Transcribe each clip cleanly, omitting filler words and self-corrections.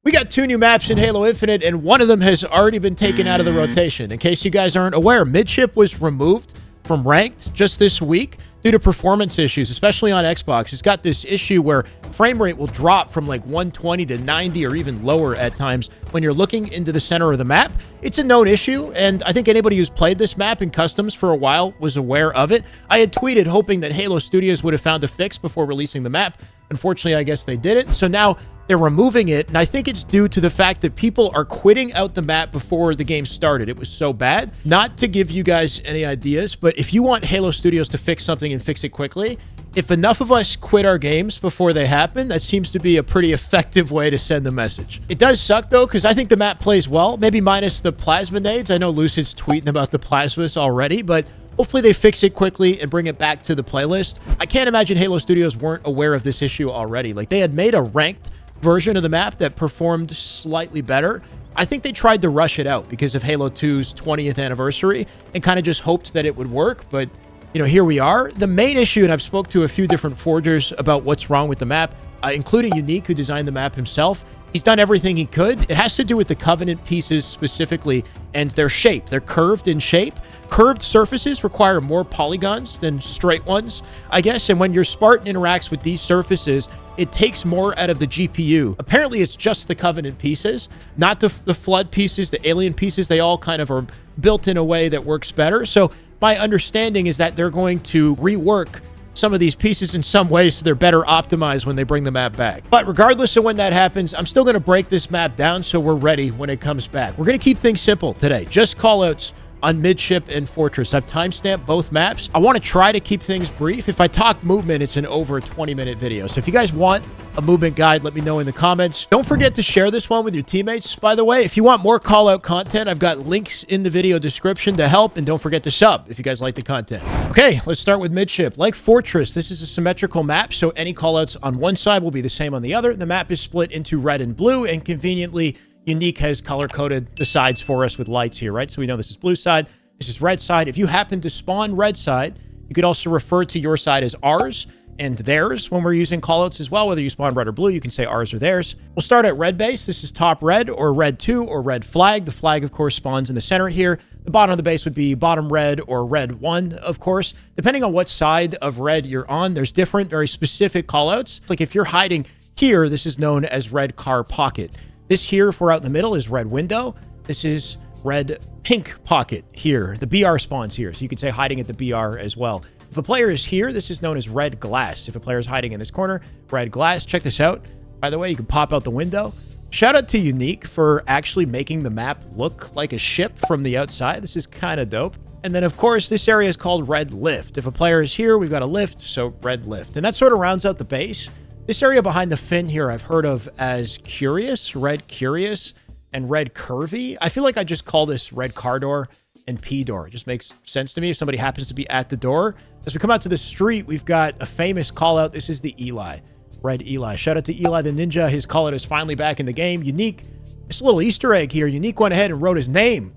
We got 2 new maps in Halo Infinite, and one of them has already been taken out of the rotation. In case you guys aren't aware, Midship was removed from Ranked just this week due to performance issues, especially on Xbox. It's got this issue where frame rate will drop from like 120 to 90 or even lower at times when you're looking into the center of the map. It's a known issue, and I think anybody who's played this map in customs for a while was aware of it. I had tweeted hoping that Halo Studios would have found a fix before releasing the map. Unfortunately, I guess they didn't. So now they're removing it, and I think it's due to the fact that people are quitting out the map before the game started. It was so bad. Not to give you guys any ideas, but if you want Halo Studios to fix something and fix it quickly, if enough of us quit our games before they happen, that seems to be a pretty effective way to send the message. It does suck, though, because I think the map plays well, maybe minus the plasma nades. I know Lucid's tweeting about the plasmas already, but hopefully they fix it quickly and bring it back to the playlist. I can't imagine Halo Studios weren't aware of this issue already. Like, they had made a ranked version of the map that performed slightly better. I think they tried to rush it out because of Halo 2's 20th anniversary and kind of just hoped that it would work, but you know, here we are. The main issue, and I've spoke to a few different forgers about what's wrong with the map, including Unique, who designed the map himself. He's done everything he could. It has to do with the Covenant pieces specifically and their shape. They're curved in shape. Curved surfaces require more polygons than straight ones, I guess. And when your Spartan interacts with these surfaces, it takes more out of the GPU. Apparently, it's just the Covenant pieces, not the Flood pieces, the Alien pieces. They all kind of are built in a way that works better. So my understanding is that they're going to rework some of these pieces in some ways so they're better optimized when they bring the map back. But regardless of when that happens, I'm still going to break this map down so we're ready when it comes back. We're going to keep things simple today. Just callouts on Midship and Fortress. I've timestamped both maps. I want to try to keep things brief. If I talk movement, it's an over 20-minute video. So if you guys want a movement guide, let me know in the comments. Don't forget to share this one with your teammates, by the way. If you want more callout content, I've got links in the video description to help, and don't forget to sub if you guys like the content. Okay, let's start with Midship. Like Fortress, this is a symmetrical map, so any callouts on one side will be the same on the other. The map is split into red and blue, and conveniently, Unique has color-coded the sides for us with lights here, right? So we know this is blue side, this is red side. If you happen to spawn red side, you could also refer to your side as ours and theirs when we're using callouts as well. Whether you spawn red or blue, you can say ours or theirs. We'll start at red base. This is top red or red 2 or red flag. The flag, of course, spawns in the center here. The bottom of the base would be bottom red or red 1, of course. Depending on what side of red you're on, there's different, very specific callouts. Like if you're hiding here, this is known as red car pocket. This here, if we're out in the middle, is red window. This is red pink pocket here. The BR spawns here, so you could say hiding at the BR as well. If a player is here, this is known as red glass. If a player is hiding in this corner, red glass. Check this out. By the way, you can pop out the window. Shout out to Unique for actually making the map look like a ship from the outside. This is kind of dope. And then, of course, this area is called red lift. If a player is here, we've got a lift, so red lift. And that sort of rounds out the base. This area behind the fin here I've heard of as Curious, red Curious, and red Curvy. I feel like I just call this red car door and P door. It just makes sense to me if somebody happens to be at the door. As we come out to the street, we've got a famous call out. This is the Eli, red Eli. Shout out to Eli the Ninja. His call out is finally back in the game. Unique, just a little Easter egg here. Unique went ahead and wrote his name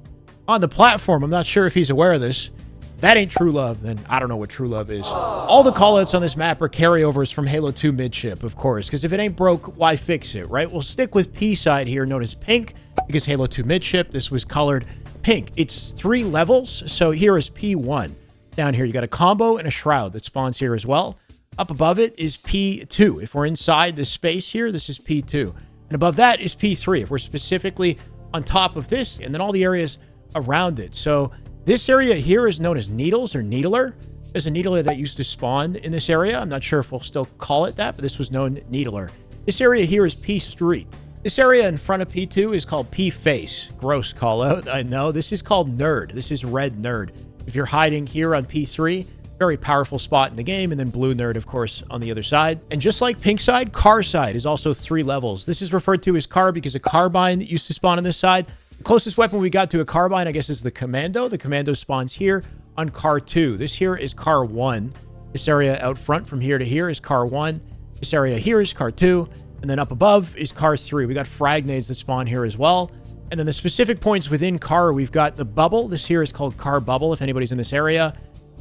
on the platform. I'm not sure if he's aware of this. If that ain't true love, then I don't know what true love is. All the callouts on this map are carryovers from Halo 2 Midship, of course, because if it ain't broke, why fix it, right? We'll stick with P side here, known as pink, because Halo 2 Midship, this was colored pink. It's 3 levels, so here is P1. Down here, you got a combo and a shroud that spawns here as well. Up above it is P2. If we're inside this space here, this is P2. And above that is P3, if we're specifically on top of this, and then all the areas around it. So this area here is known as Needles or Needler. There's a Needler that used to spawn in this area. I'm not sure if we'll still call it that, but this was known Needler. This area here is P Street. This area in front of P2 is called P Face. Gross call out, I know. This is called Nerd. This is red Nerd. If you're hiding here on P3, very powerful spot in the game, and then blue Nerd, of course, on the other side. And just like pink side, car side is also 3 levels. This is referred to as car because a carbine used to spawn on this side. The closest weapon we got to a carbine, I guess, is the Commando. The Commando spawns here on car 2. This here is car 1. This area out front from here to here is car 1. This area here is car 2. And then up above is car 3. We got frag nades that spawn here as well. And then the specific points within car, we've got the bubble. This here is called car bubble if anybody's in this area.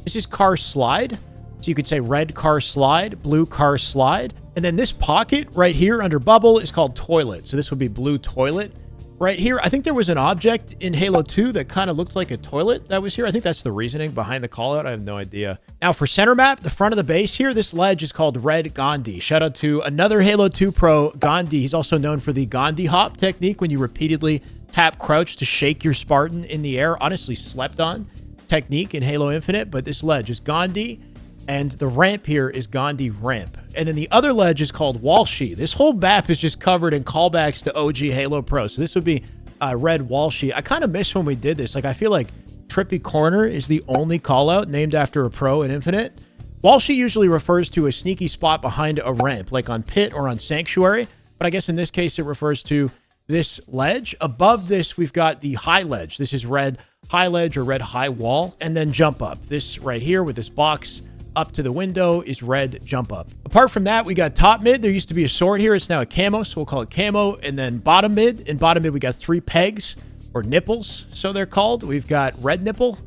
This is car slide. So you could say red car slide, blue car slide. And then this pocket right here under bubble is called toilet. So this would be blue toilet. Right here, I think there was an object in Halo 2 that kind of looked like a toilet that was here. I think that's the reasoning behind the callout. I have no idea. Now for center map, the front of the base here, this ledge is called Red Gandhi. Shout out to another Halo 2 pro, Gandhi. He's also known for the Gandhi hop technique when you repeatedly tap crouch to shake your Spartan in the air. Honestly slept on technique in Halo Infinite, but this ledge is Gandhi. And the ramp here is Gandhi ramp. And then the other ledge is called Walshy. This whole map is just covered in callbacks to OG Halo Pro. So this would be Red Walshy. I kind of miss when we did this. Like, I feel like Trippy Corner is the only callout named after a pro in Infinite. Walshy usually refers to a sneaky spot behind a ramp, like on Pit or on Sanctuary. But I guess in this case, it refers to this ledge. Above this, we've got the high ledge. This is Red High Ledge or Red High Wall. And then jump up. This right here with this box up to the window is Red Jump Up. Apart from that, we got top mid. There used to be a sword here. It's now a camo, so we'll call it camo. And then bottom mid. In bottom mid, we got 3 pegs, or nipples, so they're called. We've got red nipple,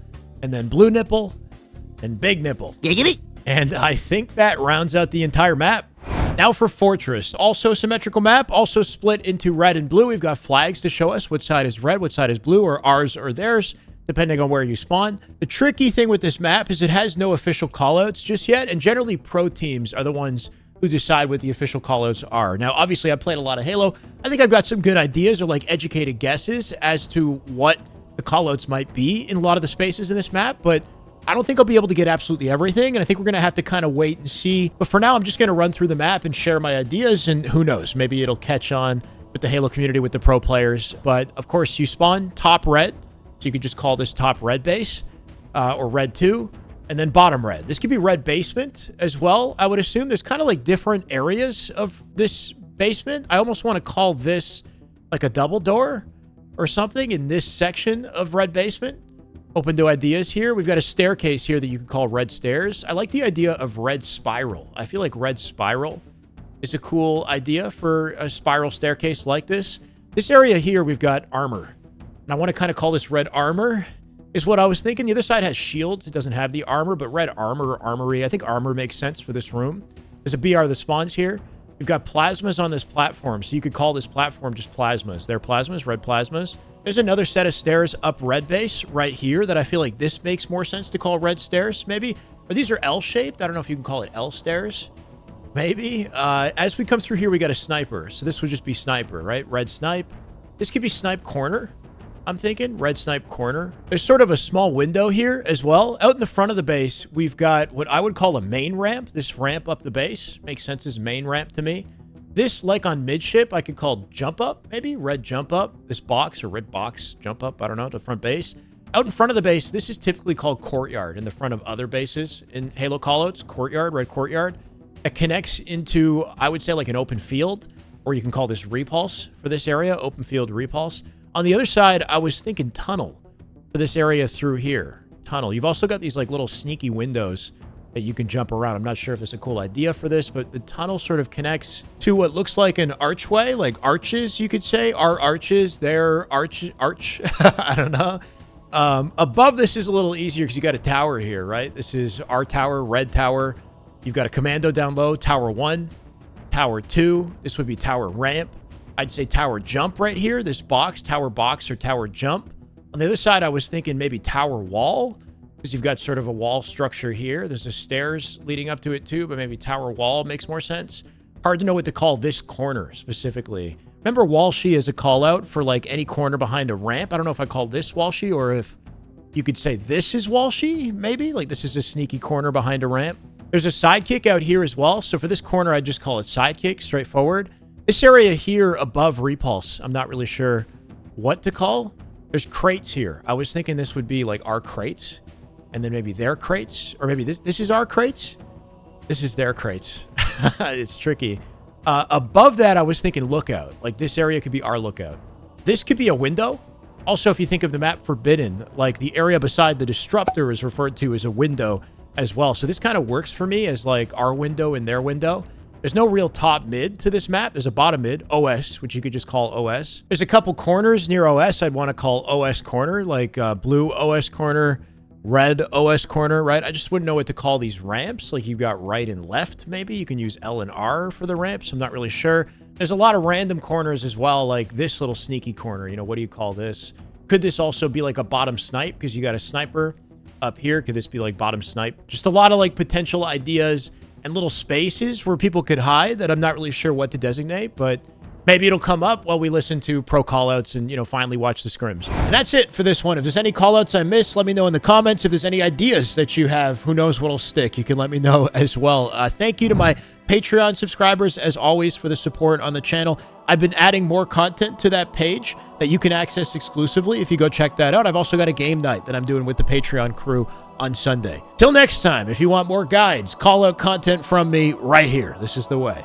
and then blue nipple, and big nipple. Giggity! And I think that rounds out the entire map. Now for Fortress. Also symmetrical map, also split into red and blue. We've got flags to show us which side is red, which side is blue, or ours or theirs, depending on where you spawn. The tricky thing with this map is it has no official callouts just yet, and generally pro teams are the ones who decide what the official callouts are. Now, obviously, I played a lot of Halo. I think I've got some good ideas or like educated guesses as to what the callouts might be in a lot of the spaces in this map, but I don't think I'll be able to get absolutely everything, and I think we're going to have to kind of wait and see. But for now, I'm just going to run through the map and share my ideas, and who knows, maybe it'll catch on with the Halo community, with the pro players. But, of course, you spawn top red, so you could just call this top red base, or red 2, and then bottom red. This could be red basement as well, I would assume. There's kind of like different areas of this basement. I almost want to call this like a double door or something in this section of red basement. Open to ideas here. We've got a staircase here that you could call red stairs. I like the idea of red spiral. I feel like red spiral is a cool idea for a spiral staircase like this. This area here, we've got armor. And I want to kind of call this red armor is what I was thinking. The other side has shields. It doesn't have the armor, but red armor or armory. I think armor makes sense for this room. There's a BR that spawns here. We've got plasmas on this platform, so you could call this platform just plasmas. They're plasmas, red plasmas. There's another set of stairs up red base right here that I feel like this makes more sense to call red stairs, maybe. Or these are L-shaped. I don't know if you can call it L stairs. Maybe. As we come through here, we got a sniper. So this would just be sniper, right? Red snipe. This could be snipe corner, I'm thinking. Red snipe corner. There's sort of a small window here as well. Out in the front of the base, we've got what I would call a main ramp. This ramp up the base makes sense as main ramp to me. This, like on midship, I could call jump up, maybe red jump up. This box or red box jump up, I don't know, to front base. Out in front of the base, this is typically called courtyard in the front of other bases in Halo callouts. Courtyard, red courtyard. It connects into, I would say, like an open field, or you can call this repulse for this area, open field repulse. On the other side, I was thinking tunnel for this area through here. Tunnel. You've also got these like little sneaky windows that you can jump around. I'm not sure if it's a cool idea for this, but the tunnel sort of connects to what looks like an archway, like arches, you could say. Our arches, their arch. I don't know. Above this is a little easier because you got a tower here, right? This is our tower, red tower. You've got a commando down low, tower 1, tower 2. This would be tower ramp. I'd say tower jump right here. This box, tower box or tower jump. On the other side, I was thinking maybe tower wall, because you've got sort of a wall structure here. There's a stairs leading up to it too, but maybe tower wall makes more sense. Hard to know what to call this corner specifically. Remember Walshy as a call out for like any corner behind a ramp? I don't know if I call this Walshy or if you could say this is Walshy, maybe? Like this is a sneaky corner behind a ramp. There's a sidekick out here as well. So for this corner, I'd just call it sidekick, straightforward. This area here above repulse, I'm not really sure what to call. There's crates here. I was thinking this would be like our crates. And then maybe their crates, or maybe this is our crates. This is their crates. It's tricky. Above that, I was thinking lookout. Like this area could be our lookout. This could be a window. Also, if you think of the map Forbidden, like the area beside the disruptor is referred to as a window as well. So this kind of works for me as like our window and their window. There's no real top mid to this map. There's a bottom mid, OS, which you could just call OS. There's a couple corners near OS I'd want to call OS corner, like blue OS corner, red OS corner, right? I just wouldn't know what to call these ramps. Like you've got right and left, maybe. You can use L and R for the ramps. I'm not really sure. There's a lot of random corners as well, like this little sneaky corner. You know, what do you call this? Could this also be like a bottom snipe because you got a sniper up here? Could this be like bottom snipe? Just a lot of like potential ideas and little spaces where people could hide that I'm not really sure what to designate, but maybe it'll come up while we listen to pro callouts and, you know, finally watch the scrims. And that's it for this one. If there's any callouts I missed, let me know in the comments. If there's any ideas that you have, who knows what'll stick, you can let me know as well. Thank you to my Patreon subscribers, as always, for the support on the channel. I've been adding more content to that page that you can access exclusively if you go check that out. I've also got a game night that I'm doing with the Patreon crew on Sunday. Till next time, if you want more guides, call out content from me right here. This is the way.